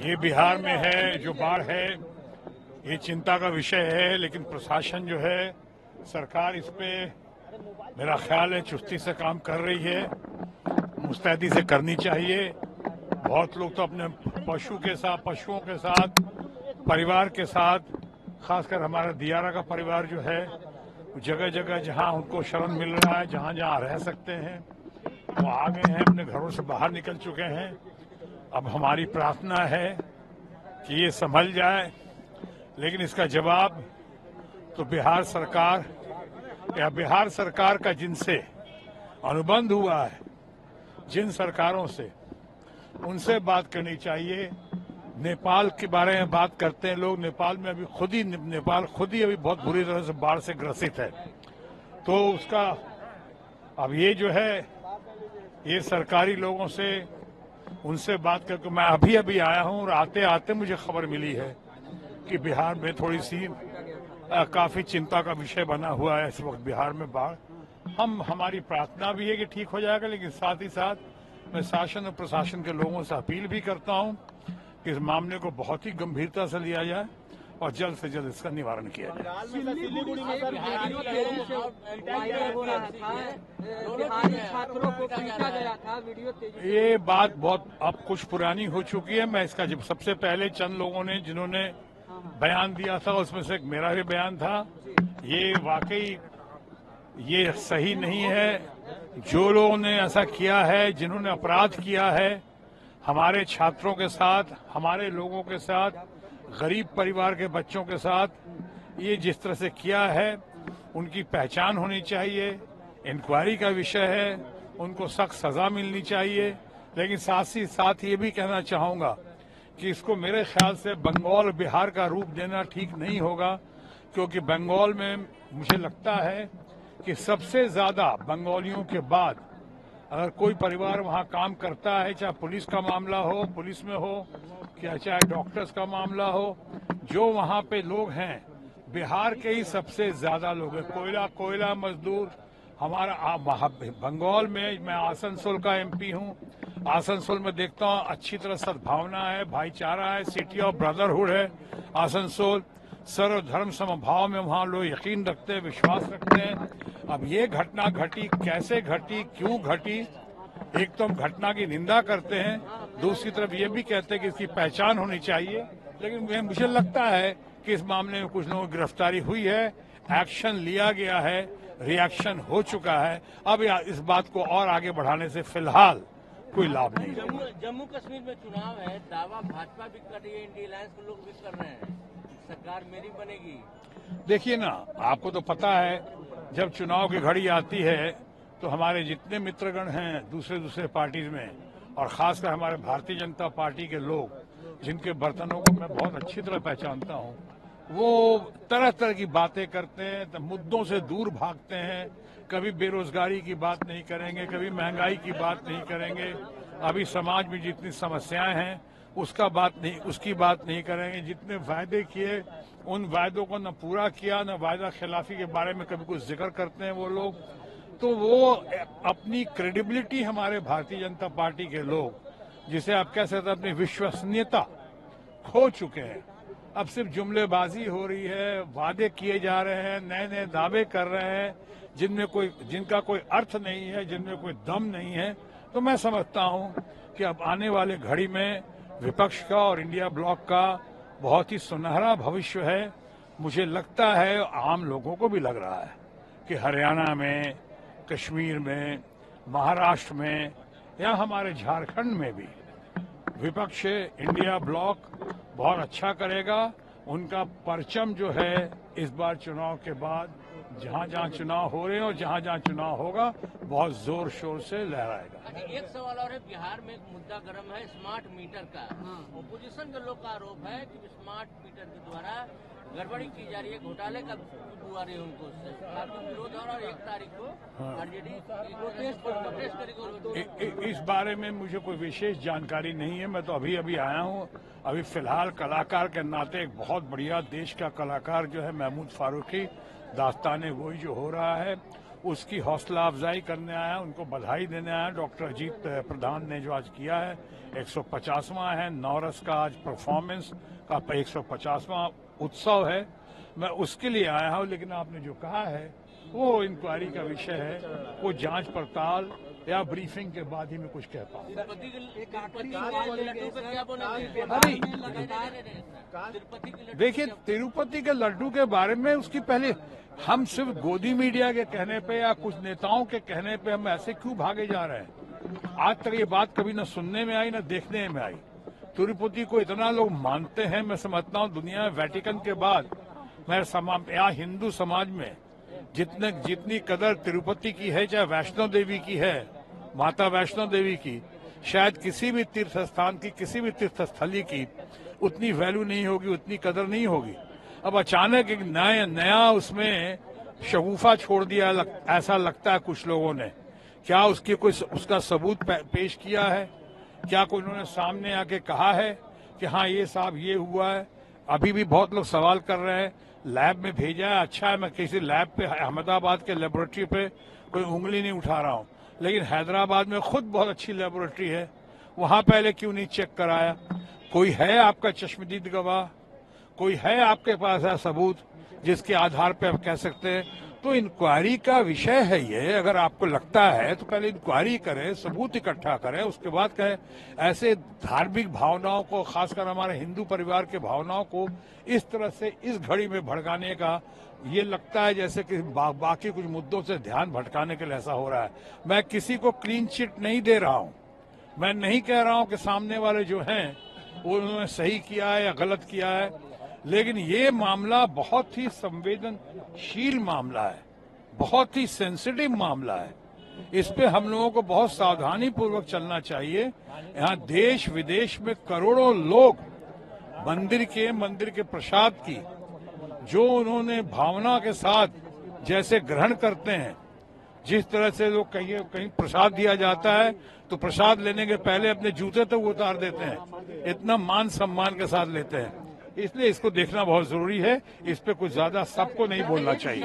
ये बिहार में है जो बाढ़ है, ये चिंता का विषय है, लेकिन प्रशासन जो है, सरकार इस पे मेरा ख्याल है चुस्ती से काम कर रही है, मुस्तैदी से करनी चाहिए। बहुत लोग तो अपने पशुओं के साथ, परिवार के साथ, खासकर हमारा दियारा का परिवार जो है, जगह जगह जहां उनको शरण मिल रहा है, जहां जहां रह सकते हैं वो आ गए हैं, अपने घरों से बाहर निकल चुके हैं। अब हमारी प्रार्थना है कि ये संभल जाए, लेकिन इसका जवाब तो बिहार सरकार या बिहार सरकार का जिनसे अनुबंध हुआ है, जिन सरकारों से, उनसे बात करनी चाहिए। नेपाल के बारे में बात करते हैं लोग। नेपाल में अभी नेपाल खुद ही अभी बहुत बुरी तरह से बाढ़ से ग्रसित है, तो उसका अब ये जो है, ये सरकारी लोगों से, उनसे बात करके मैं अभी आया हूं और आते आते मुझे खबर मिली है कि बिहार में थोड़ी सी काफी चिंता का विषय बना हुआ है इस वक्त बिहार में बाढ़। हमारी प्रार्थना भी है कि ठीक हो जाएगा, लेकिन साथ ही साथ मैं शासन और प्रशासन के लोगों से अपील भी करता हूं कि इस मामले को बहुत ही गंभीरता से लिया जाए और जल्द से जल्द इसका निवारण किया जाए। ये बात बहुत अब कुछ पुरानी हो चुकी है। मैं इसका जब सबसे पहले चंद लोगों ने जिन्होंने बयान दिया था, उसमें से एक मेरा भी बयान था। ये वाकई ये सही नहीं है। जो लोगों ने ऐसा किया है, जिन्होंने अपराध किया है हमारे छात्रों के साथ, हमारे लोगों के साथ, गरीब परिवार के बच्चों के साथ, ये जिस तरह से किया है, उनकी पहचान होनी चाहिए। इंक्वायरी का विषय है, उनको सख्त सजा मिलनी चाहिए। लेकिन साथ ही साथ ये भी कहना चाहूंगा कि इसको मेरे ख्याल से बंगाल बिहार का रूप देना ठीक नहीं होगा, क्योंकि बंगाल में मुझे लगता है कि सबसे ज्यादा बंगालियों के बाद अगर कोई परिवार वहां काम करता है, चाहे पुलिस का मामला हो, पुलिस में हो, क्या चाहे डॉक्टर्स का मामला हो, जो वहां पे लोग हैं बिहार के ही सबसे ज्यादा लोग हैं। कोयला मजदूर हमारा बंगाल में, मैं आसनसोल का एमपी हूं। आसनसोल में देखता हूं अच्छी तरह सद्भावना है, भाईचारा है, सिटी ऑफ ब्रदरहुड है आसनसोल। सर्व धर्म समभाव में वहां लोग यकीन रखते हैं, विश्वास रखते हैं। अब ये घटना घटी, कैसे घटी, क्यों घटी, एक तो हम घटना की निंदा करते हैं, दूसरी तरफ ये भी कहते हैं कि इसकी पहचान होनी चाहिए। लेकिन मुझे लगता है कि इस मामले में कुछ लोगों की गिरफ्तारी हुई है, एक्शन लिया गया है, रिएक्शन हो चुका है। अब इस बात को और आगे बढ़ाने से फिलहाल कोई लाभ नहीं। जम्मू कश्मीर में चुनाव है, दावा भाजपा भी कर रही है, इंडिया अलायंस के लोग भी कर रहे हैं, सरकार मेरी बनेगी। देखिए ना, आपको तो पता है जब चुनाव की घड़ी आती है तो हमारे जितने मित्रगण हैं दूसरे पार्टीज में, और खासकर हमारे भारतीय जनता पार्टी के लोग, जिनके बर्तनों को मैं बहुत अच्छी तरह पहचानता हूं, वो तरह तरह की बातें करते हैं, तो मुद्दों से दूर भागते हैं। कभी बेरोजगारी की बात नहीं करेंगे, कभी महंगाई की बात नहीं करेंगे, अभी समाज में जितनी समस्याएं हैं उसकी बात नहीं करेंगे। जितने वायदे किए उन वायदों को न पूरा किया, न वायदा खिलाफी के बारे में कभी कुछ जिक्र करते हैं वो लोग। तो वो अपनी क्रेडिबिलिटी, हमारे भारतीय जनता पार्टी के लोग, जिसे आप कह सकते हैं अपनी विश्वसनीयता खो चुके हैं। अब सिर्फ जुमलेबाजी हो रही है, वादे किए जा रहे हैं, नए नए दावे कर रहे हैं जिनका कोई अर्थ नहीं है, जिनमें कोई दम नहीं है। तो मैं समझता हूं कि अब आने वाले घड़ी में विपक्ष का और इंडिया ब्लॉक का बहुत ही सुनहरा भविष्य है। मुझे लगता है, आम लोगों को भी लग रहा है कि हरियाणा में, कश्मीर में, महाराष्ट्र में या हमारे झारखंड में भी विपक्ष इंडिया ब्लॉक बहुत अच्छा करेगा। उनका परचम जो है इस बार चुनाव के बाद जहां जहां चुनाव हो रहे हैं और जहां जहां चुनाव होगा, बहुत जोर शोर से लहराएगा। अच्छा, एक सवाल और है, बिहार में एक मुद्दा गर्म है स्मार्ट मीटर का। ओपोजिशन के लोग का आरोप है कि स्मार्ट मीटर के द्वारा गड़बड़ी की जा रही है, घोटाले का हुआ रही है उनको, उससे आपको विरोध हो रहा है। 1 तारीख को आरजेडी प्रोटेस्ट करेगी। इस बारे में मुझे कोई विशेष जानकारी नहीं है। मैं तो अभी आया हूँ। अभी फिलहाल कलाकार के नाते एक बहुत बढ़िया देश का कलाकार जो है महमूद फारूकी, दास्ताने गोई जो हो रहा है, उसकी हौसला अफजाई करने आया, उनको बधाई देने आया। डॉक्टर अजीत प्रधान ने जो आज किया है 150वां है, नौरस का आज परफॉर्मेंस का 150वां उत्सव है, मैं उसके लिए आया हूं। लेकिन आपने जो कहा है वो इंक्वायरी का विषय है, वो जांच पड़ताल या ब्रीफिंग के बाद ही मैं कुछ कह पाऊँ। देखिए, तिरुपति के लड्डू के बारे में उसकी पहले हम सिर्फ गोदी मीडिया के कहने पे या कुछ नेताओं के कहने पे हम ऐसे क्यों भागे जा रहे हैं? आज तक ये बात कभी न सुनने में आई न देखने में आई। तिरुपति को इतना लोग मानते हैं, मैं समझता हूँ दुनिया में वेटिकन के बाद यहाँ हिंदू समाज में जितनी कदर तिरुपति की है, चाहे वैष्णो देवी की है, माता वैष्णो देवी की, शायद किसी भी तीर्थ स्थान की, किसी भी तीर्थ स्थली की उतनी वैल्यू नहीं होगी, उतनी कदर नहीं होगी। अब अचानक एक नया उसमें शगुफा छोड़ दिया, ऐसा लगता है कुछ लोगों ने। क्या उसकी कोई उसका सबूत पेश किया है? क्या कोई उन्होंने सामने आके कहा है कि हाँ ये साहब ये हुआ है? अभी भी बहुत लोग सवाल कर रहे हैं। लैब में भेजा है, अच्छा है, मैं किसी लैब पे अहमदाबाद के लेबोरेटरी पे कोई उंगली नहीं उठा रहा हूं, लेकिन हैदराबाद में खुद बहुत अच्छी लेबोरेटरी है, वहां पहले क्यों नहीं चेक कराया? कोई है आपका चश्मदीद गवाह? कोई है आपके पास है सबूत जिसके आधार पे आप कह सकते हैं? तो इंक्वायरी का विषय है ये। अगर आपको लगता है तो पहले इंक्वायरी करें, सबूत इकट्ठा करें, उसके बाद कहें। ऐसे धार्मिक भावनाओं को, खासकर हमारे हिंदू परिवार के भावनाओं को इस तरह से इस घड़ी में भड़काने का, ये लगता है जैसे कि बाकी कुछ मुद्दों से ध्यान भटकाने के लिए ऐसा हो रहा है। मैं किसी को क्लीन चिट नहीं दे रहा हूं। मैं नहीं कह रहा हूं कि सामने वाले जो हैं वो उन्होंने सही किया है या गलत किया है, लेकिन ये मामला बहुत ही संवेदनशील मामला है, बहुत ही सेंसिटिव मामला है। इस पे हम लोगों को बहुत सावधानी पूर्वक चलना चाहिए। यहाँ देश विदेश में करोड़ों लोग मंदिर के प्रसाद की जो उन्होंने भावना के साथ जैसे ग्रहण करते हैं, जिस तरह से लोग कहीं प्रसाद दिया जाता है तो प्रसाद लेने के पहले अपने जूते तक उतार देते हैं, इतना मान सम्मान के साथ लेते हैं। इसलिए इसको देखना बहुत जरूरी है। इस पे कुछ ज्यादा सबको नहीं बोलना चाहिए।